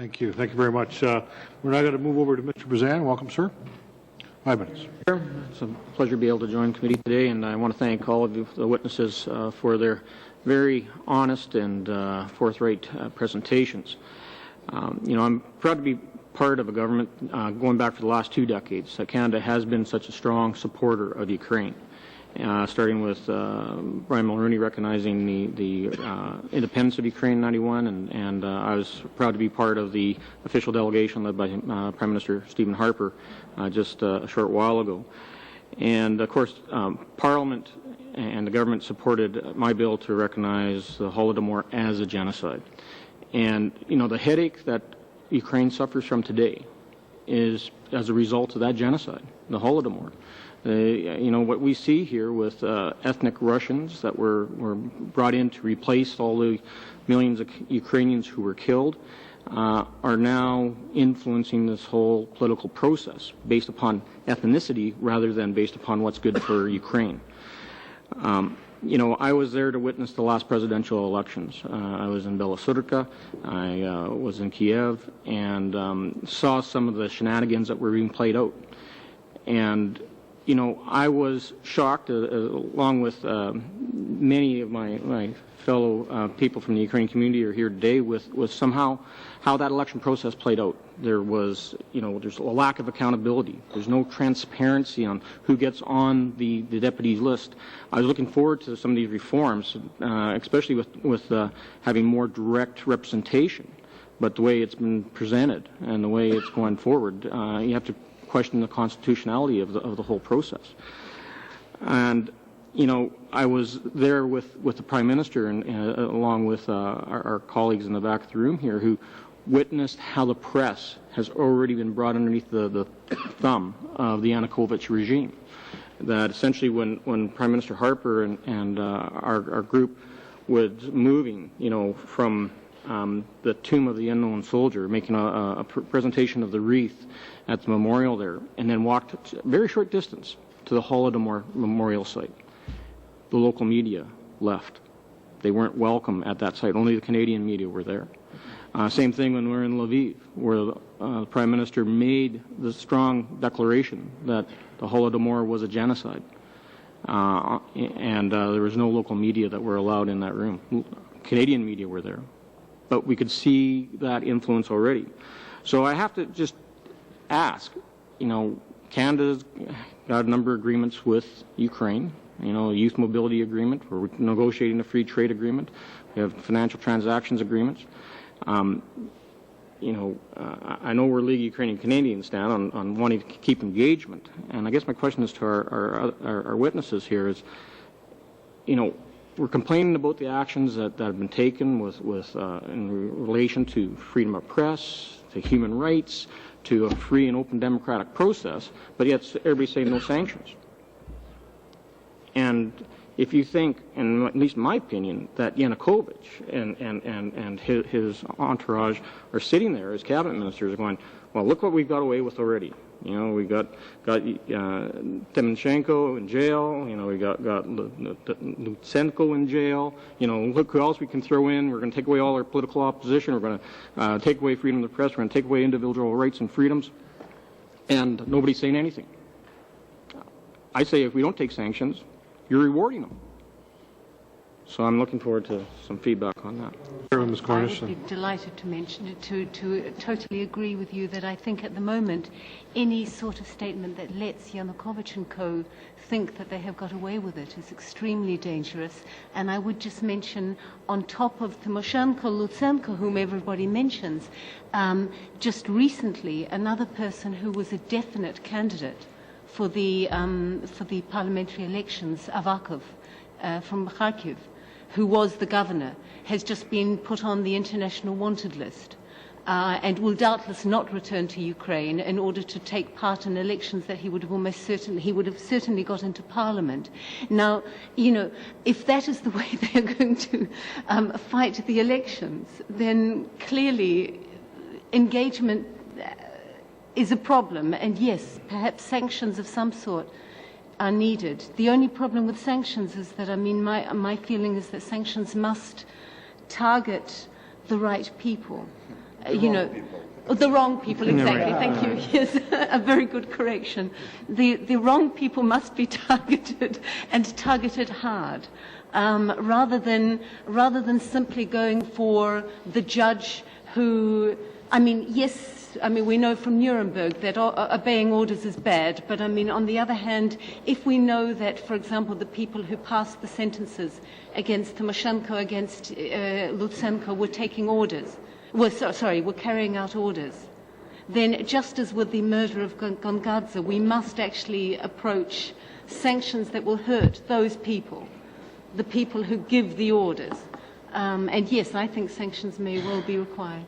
Thank you. Thank you very much. We're now going to move over to Mr. Bezan. Welcome, sir. 5 minutes. It's a pleasure to be able to join committee today, and I want to thank all of you, the witnesses, for their very honest and forthright presentations. I'm proud to be part of a government going back for the last 2 decades that Canada has been such a strong supporter of Ukraine. Starting with Brian Mulroney recognizing the independence of Ukraine in '91, and I was proud to be part of the official delegation led by Prime Minister Stephen Harper just a short while ago. And of course, Parliament and the government supported my bill to recognize the Holodomor as a genocide. And the headache that Ukraine suffers from today is as a result of that genocide, the Holodomor. What we see here with ethnic Russians that were brought in to replace all the millions of Ukrainians who were killed are now influencing this whole political process based upon ethnicity rather than based upon what's good for Ukraine. I was there to witness the last presidential elections. I was in Belosudka, I was in Kiev, and saw some of the shenanigans that were being played out. And I was shocked, along with many of my fellow people from the Ukrainian community are here today, with somehow how that election process played out. There was, there's a lack of accountability. There's no transparency on who gets on the deputies list. I was looking forward to some of these reforms, especially with having more direct representation. But the way it's been presented and the way it's going forward, you have to question the constitutionality of the whole process. And I was there with the Prime Minister and along with our colleagues in the back of the room here, who witnessed how the press has already been brought underneath the thumb of the Yanukovich regime. That essentially when Prime Minister Harper and our group was moving, from the tomb of the unknown soldier, making a presentation of the wreath at the memorial there, and then walked a very short distance to the Holodomor memorial site. The local media left. They weren't welcome at that site. Only the Canadian media were there. Same thing when we were in Lviv, where the Prime Minister made the strong declaration that the Holodomor was a genocide. And there was no local media that were allowed in that room. Canadian media were there. But we could see that influence already. So I have to just ask, Canada's got a number of agreements with Ukraine, a youth mobility agreement, we're negotiating a free trade agreement, we have financial transactions agreements. I know where League Ukrainian Canadians stand on wanting to keep engagement. And I guess my question is to our witnesses here is, we're complaining about the actions that have been taken in relation to freedom of press, to human rights, to a free and open democratic process, but yet everybody's saying no sanctions. And if you think, and at least in my opinion, that Yanukovych and his entourage are sitting there as cabinet ministers going, well, look what we've got away with already. We got Timoshenko in jail. We got Lutsenko in jail. Look who else we can throw in. We're going to take away all our political opposition. We're going to take away freedom of the press. We're going to take away individual rights and freedoms. And nobody's saying anything. I say if we don't take sanctions, you're rewarding them. So I'm looking forward to some feedback on that. Ms. Cornish. I would be delighted to mention it, to totally agree with you that I think at the moment any sort of statement that lets Yanukovych and co. think that they have got away with it is extremely dangerous. And I would just mention, on top of Timoshenko, Lutsenko, whom everybody mentions, just recently another person who was a definite candidate for the parliamentary elections, Avakov from Kharkiv, who was the governor, has just been put on the international wanted list and will doubtless not return to Ukraine in order to take part in elections that he would have certainly got into parliament. Now, if that is the way they are going to fight the elections, then clearly engagement is a problem, and yes, perhaps sanctions of some sort are needed. The only problem with sanctions is that, my feeling is that sanctions must target the right people. Oh, the wrong people, exactly. Thank you. Yes, a very good correction. The wrong people must be targeted, and targeted hard, rather than simply going for the judge who, I mean, yes, I mean, we know from Nuremberg that obeying orders is bad, but I mean, on the other hand, if we know that, for example, the people who passed the sentences against Tymoshenko, against Lutsenko were taking orders, were carrying out orders, then just as with the murder of Gongadze, we must actually approach sanctions that will hurt those people, the people who give the orders. And yes, I think sanctions may well be required.